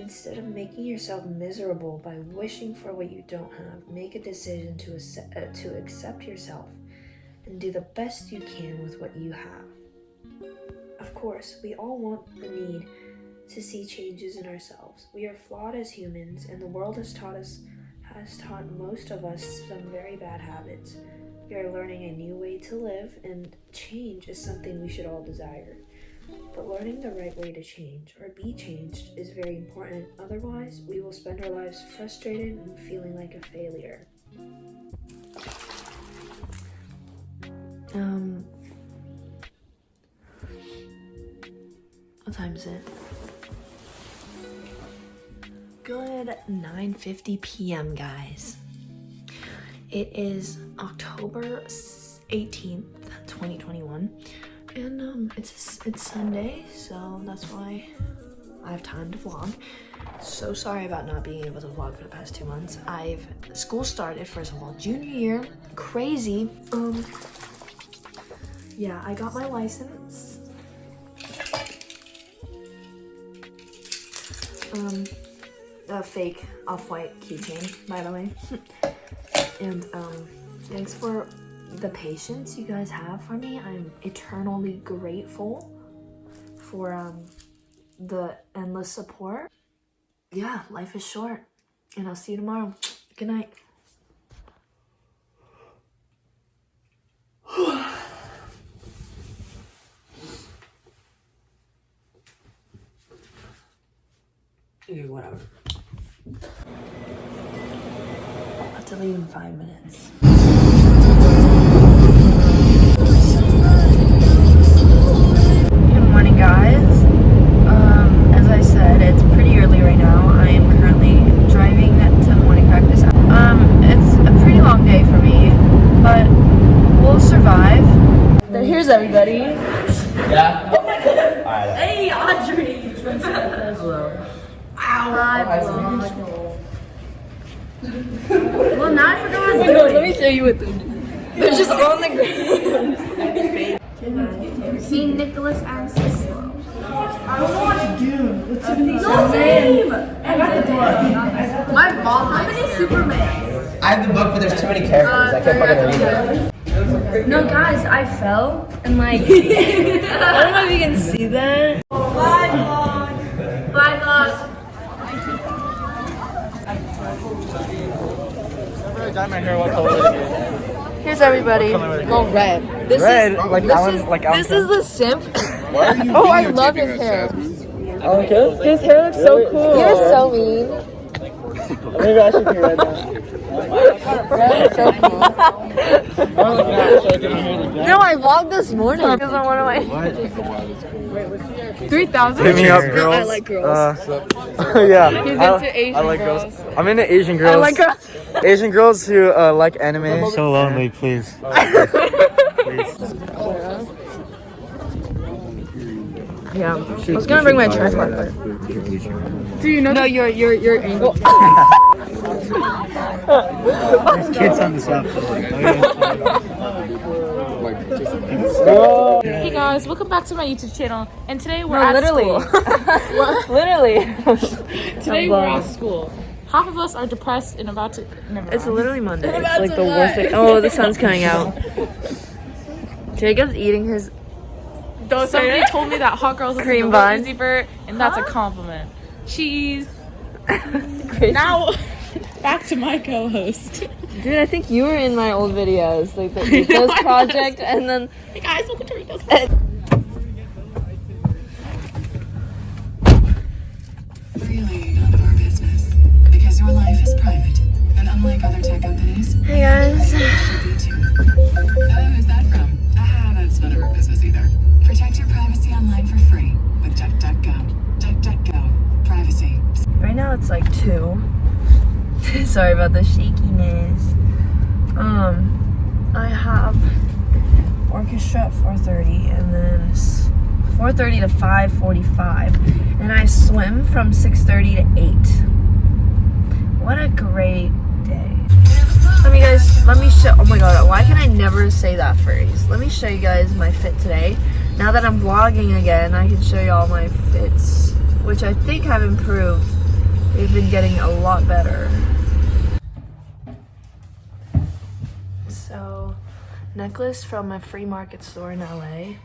Instead of making yourself miserable by wishing for what you don't have, make a decision to accept yourself and do the best you can with what you have. Of course, we all want the need to see changes in ourselves. We are flawed as humans, and the world has taught most of us some very bad habits. We are learning a new way to live, and change is something we should all desire. But learning the right way to change or be changed is very important. Otherwise, we will spend our lives frustrated and feeling like a failure. What time is it? Good 9:50 p.m. guys. It is October 18th, 2021. And it's Sunday, so that's why I have time to vlog. So sorry about not being able to vlog for the past 2 months. School started, first of all, junior year, crazy. Yeah, I got my license. A fake off-white keychain, by the way. And thanks for the patience you guys have for me. I'm eternally grateful for the endless support. Yeah, life is short, and I'll see you tomorrow. Good night. Okay, whatever. I'll have to leave in 5 minutes. Good morning, guys. As I said, it's pretty early right now. I am currently driving to morning practice. It's a pretty long day for me, but we'll survive. Here's everybody. Yeah? Oh my god. Alright. Hey, Audrey. Hello. Hi, vlog. Well, now I forgot what I was doing. Let me show you what they're doing. They're just on the ground. See Nicholas Jasjasliu. I want to watch Dune. Let's see No, same. My mom. How many Supermans? I have the book, but there's too many characters. I can't fucking read it. No, guys, I fell and like. I don't know if you can see that. Bye, vlog. Bye, vlog. Here's everybody. Oh, red. This Red, is like this Alan, is like Alan this is the simp. Oh, I love his hair. Okay. His hair looks so cool. You're so mean. Maybe I should be red now. Red is so cool. No, I vlogged this morning. Because on one of my 3,000. Hit me up, girls. I like girls. Yeah. He's into Asian I like girls. girls. I'm into Asian girls. I like girls. Asian girls who like anime. So lonely, please. Yeah, I was gonna bring my tripod, but do you know? No, you're angle. There's kids on the south. Hey guys, welcome back to my YouTube channel. And today we're No, at literally. school. Literally. Today we're at school. Half of us are depressed and about to. Never It's mind. literally Monday. It's like the worst thing. Oh, the sun's coming out. Jacob's eating his. Somebody told me that hot girls listen Cream to bun. Easy Bird, and that's a compliment. Cheese. Crazy. Now, back to my co-host. Dude, I think you were in my old videos, like the Ethos project, and then. Hey guys, welcome to Rita's. Really none of our business, because your life is private, and unlike other tech companies, Hey guys. it should be too. Oh, who's that from? Ah, that's none of our business either. Protect your privacy online for free with DuckDuckGo. DuckDuckGo. Privacy. Right now it's like 2. Sorry about the shakiness. I have orchestra at 4:30 and then 4:30 to 5:45, and I swim from 6:30 to 8. What a great day. Let me show, oh my god, why can I never say that phrase? Let me show you guys my fit today. Now that I'm vlogging again, I can show you all my fits, which I think have improved We've been getting a lot better. So, necklace from a flea market store in LA.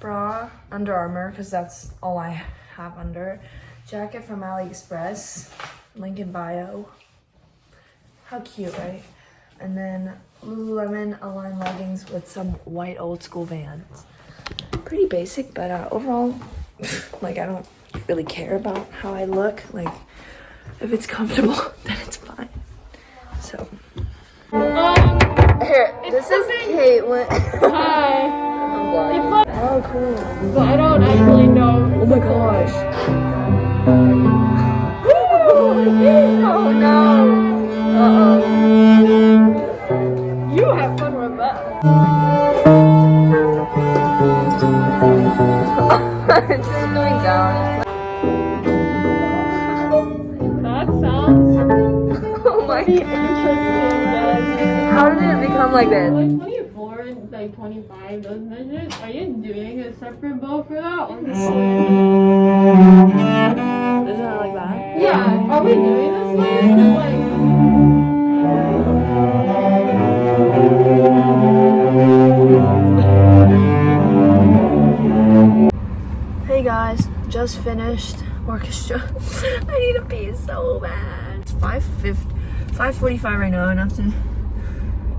Bra, Under Armour, because that's all I have under. Jacket from AliExpress, link in bio. How cute, right? And then Lululemon Align leggings with some white old school Vans. Pretty basic, but overall, like, I don't really care about how I look. Like, if it's comfortable, then it's fine. So, here, this is Caitlin. Hi. Oh, cool. But I don't actually know. Oh my gosh. Oh no. Uh-oh. You have fun with that. It's just going down. That sounds Oh my pretty god. interesting, guys. How did it become like this? Like 24 and like 25, those measures, are you doing a separate bow for that? Or Isn't it like that? yeah, are we doing this way? Hey guys, just finished orchestra. I need to pee so bad. It's 5:45 right now, and I have to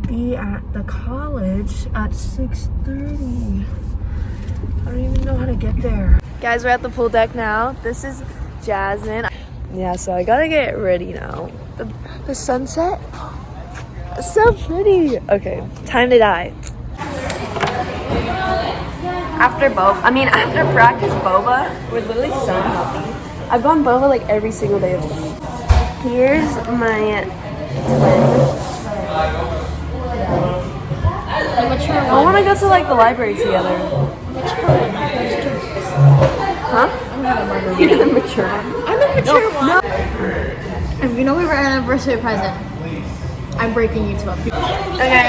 be at the college at 6:30. I don't even know how to get there. Guys, we're at the pool deck now. This is Jasmine. Yeah, so I gotta get ready now. The sunset, it's so pretty. Okay, time to die. After practice boba, we're literally so happy. I've gone boba like every single day of the week. Here's my twin. I want to go to like the library together. Huh? You're the mature one. I'm the mature one. No. If you know we were an anniversary present, I'm breaking you to a Okay.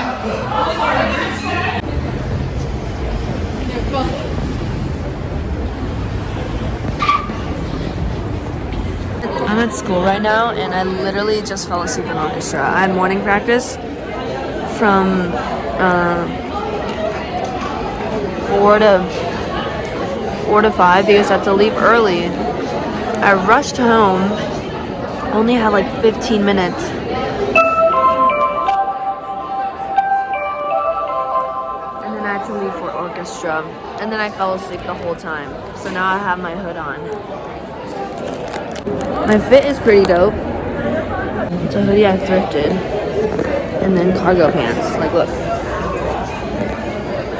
I'm at school right now, and I literally just fell asleep in orchestra. I had morning practice from 4 to 5 because I had to leave early. I rushed home, only had like 15 minutes. And then I had to leave for orchestra, and then I fell asleep the whole time. So now I have my hood on. My fit is pretty dope. It's a hoodie I thrifted. And then cargo pants. Like, look.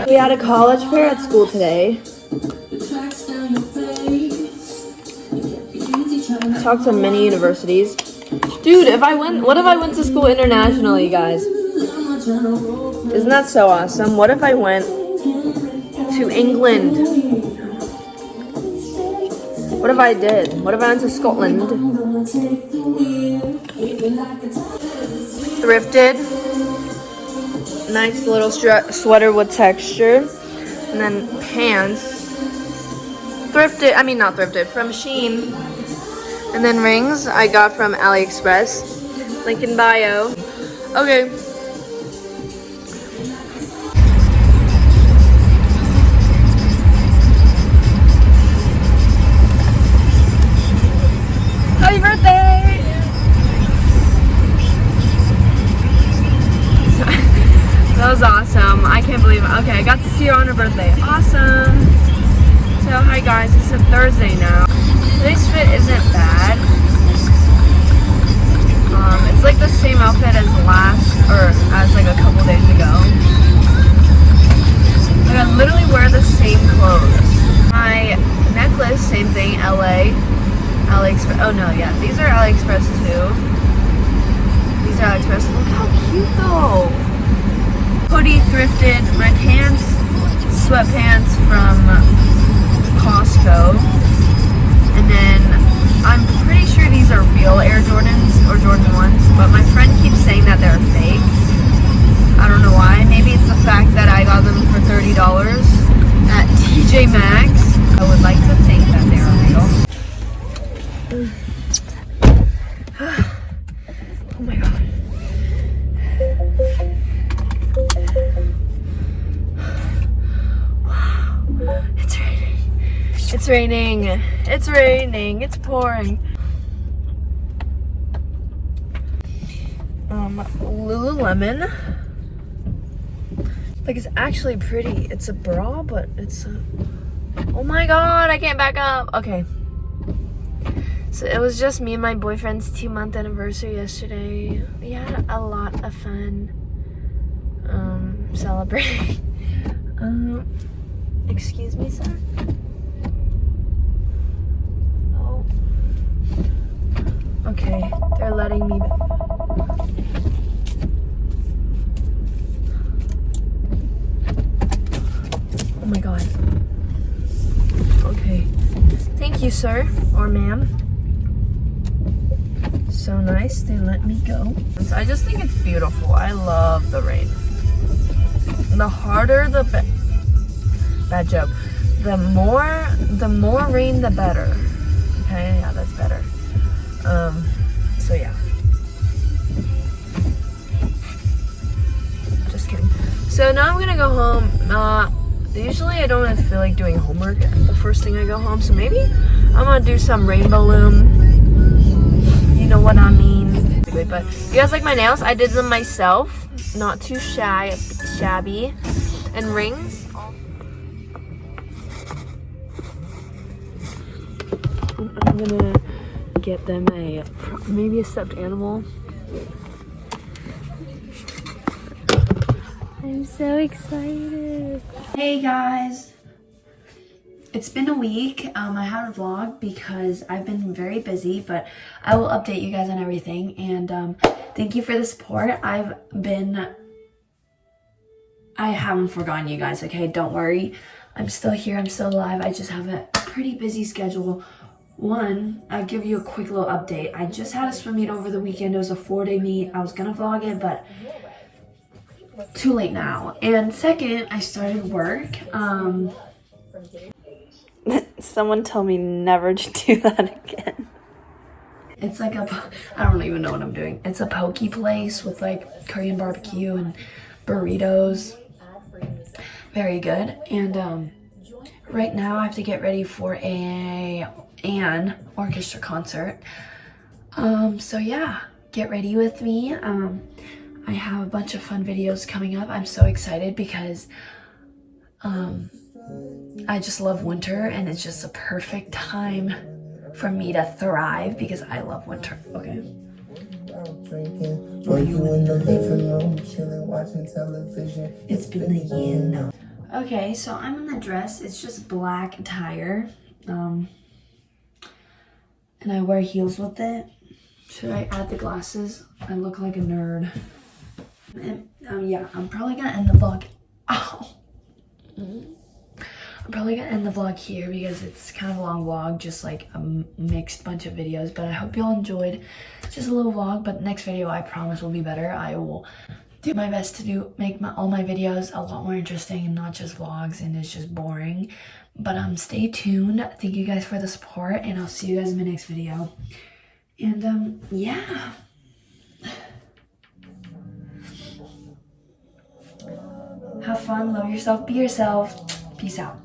We had a college fair at school today. Talked to many universities. Dude, what if I went to school internationally, guys? Isn't that so awesome? What if I went to England? What if I did? What if I went to Scotland? Thrifted. Nice little sweater with texture. And then pants. Not thrifted, from Shein. And then rings I got from AliExpress. Link in bio. Okay. Happy birthday! That was awesome. I can't believe it. Okay, I got to see her on her birthday. Awesome. So, hi guys, it's a Thursday now. Today's fit isn't bad. It's like the same outfit as like a couple days ago. Like, I literally wear the same clothes. My necklace, same thing, AliExpress. Oh no, yeah, these are AliExpress too. These are AliExpress. Look how cute though. Hoodie thrifted. My pants, sweatpants from Costco. And then I'm pretty sure these are real Air Jordans or Jordan 1s, but my friend keeps saying that they're fake. I don't know why. Maybe it's the fact that I got them for $30 at TJ Maxx. I would like to think that they are real. It's raining. It's raining. It's pouring. Lululemon. Like, it's actually pretty. It's a bra, but it's a... Oh my god, I can't back up. Okay. So it was just me and my boyfriend's 2-month anniversary yesterday. We had a lot of fun celebrating. Excuse me, sir? Oh. Okay, they're letting me... Oh my god. Okay. Thank you, sir or ma'am. So nice, they let me go. So I just think it's beautiful. I love the rain. The harder the bad joke. The more rain, the better. Okay, yeah, that's better. So yeah. Just kidding. So now I'm gonna go home. Usually I don't really feel like doing homework the first thing I go home, so maybe I'm gonna do some rainbow loom. You know what I mean. But you guys like my nails? I did them myself, not too shabby. And rings. I'm gonna get them maybe a stuffed animal. I'm so excited. Hey guys, it's been a week. I haven't vlogged because I've been very busy, but I will update you guys on everything. And thank you for the support. I haven't forgotten you guys, okay? Don't worry. I'm still here. I'm still alive. I just have a pretty busy schedule. One, I'll give you a quick little update. I just had a swim meet over the weekend. It was a 4-day meet. I was gonna vlog it, but too late now. And second, I started work. Someone told me never to do that again. It's like I don't even know what I'm doing. It's a poke place with like Korean barbecue and burritos. Very good. And right now I have to get ready for an orchestra concert. So yeah, get ready with me. I have a bunch of fun videos coming up. I'm so excited because I just love winter and it's just a perfect time for me to thrive because I love winter. Okay. It's been a year now. Okay, so I'm in the dress. It's just black attire. And I wear heels with it. Should I add the glasses? I look like a nerd. And, yeah, I'm probably gonna end the vlog. Ow. I'm probably gonna end the vlog here because it's kind of a long vlog, just like a mixed bunch of videos. But I hope you all enjoyed. Just a little vlog, but next video I promise will be better. I will do my best to make all my videos a lot more interesting and not just vlogs and it's just boring. But stay tuned. Thank you guys for the support and I'll see you guys in my next video. And yeah. Have fun, love yourself, be yourself. Peace out.